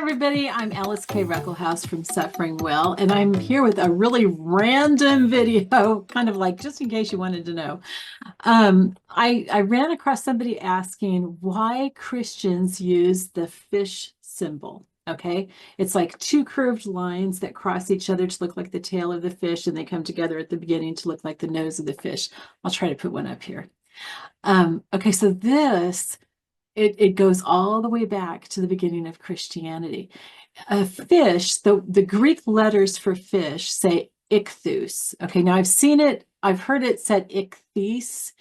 everybody, I'm Alice K. Ruckelhaus from Suffering Well, and I'm here with a really random video, kind of like just in case you wanted to know. I ran across somebody asking why Christians use the fish symbol. Okay, it's like two curved lines that cross each other to look like the tail of the fish, and they come together at the beginning to look like the nose of the fish. I'll try to put one up here. Okay, so this it goes all the way back to the beginning of Christianity. A fish, the Greek letters for fish say ichthus. Okay, now I've heard it said ichthyes,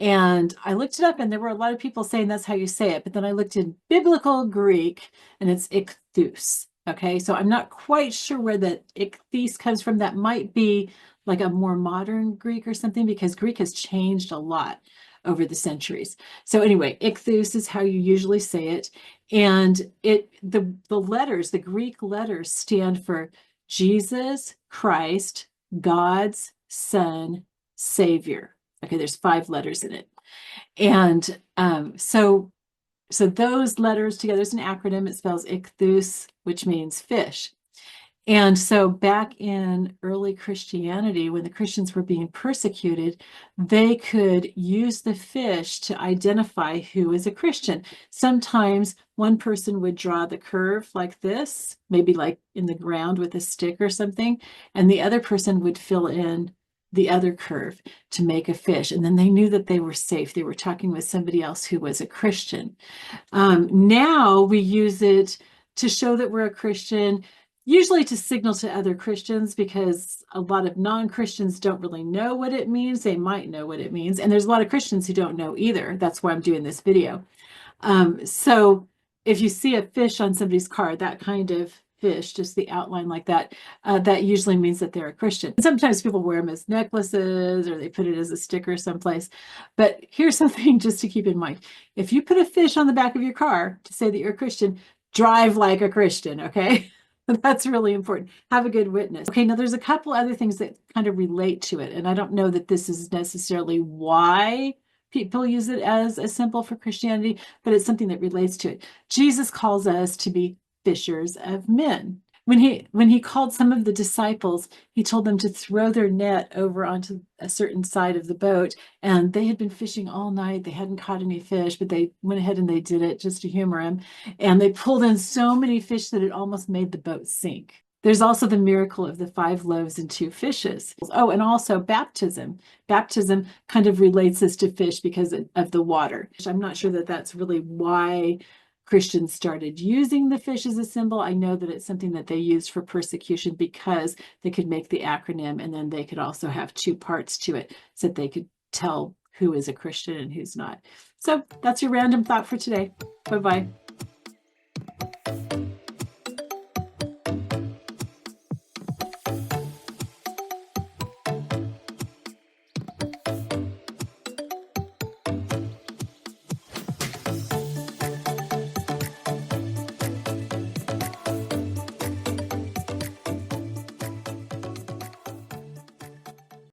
and I looked it up, and there were a lot of people saying that's how you say it. But then I looked in biblical Greek, and it's ichthus. Okay, so I'm not quite sure where the ichthyes comes from. That might be like a more modern Greek or something, because Greek has changed a lot over the centuries. So anyway, ichthus is how you usually say it. And the Greek letters stand for Jesus Christ, God's Son, Savior. Okay, there's 5 letters in it. And so those letters together is an acronym. It spells ichthus, which means fish. And so back in early Christianity, when the Christians were being persecuted, they could use the fish to identify who is a Christian. Sometimes one person would draw the curve like this, maybe like in the ground with a stick or something, and the other person would fill in the other curve to make a fish. And then they knew that they were safe. They were talking with somebody else who was a Christian. Now we use it to show that we're a Christian, usually to signal to other Christians, because a lot of non-Christians don't really know what it means. They might know what it means. And there's a lot of Christians who don't know either. That's why I'm doing this video. So if you see a fish on somebody's car, that kind of fish, just the outline like that, that usually means that they're a Christian. Sometimes people wear them as necklaces, or they put it as a sticker someplace. But here's something just to keep in mind. If you put a fish on the back of your car to say that you're a Christian, drive like a Christian, okay? That's really important. Have a good witness. Okay, now there's a couple other things that kind of relate to it, and I don't know that this is necessarily why people use it as a symbol for Christianity, but it's something that relates to it. Jesus calls us to be fishers of men. When he called some of the disciples, he told them to throw their net over onto a certain side of the boat, and they had been fishing all night. They hadn't caught any fish, but they went ahead and they did it just to humor him. And they pulled in so many fish that it almost made the boat sink. There's also the miracle of the 5 loaves and 2 fishes. Oh, and also baptism. Baptism kind of relates us to fish because of the water. I'm not sure that that's really why Christians started using the fish as a symbol. I know that it's something that they used for persecution because they could make the acronym, and then they could also have 2 parts to it so that they could tell who is a Christian and who's not. So that's your random thought for today. Bye-bye.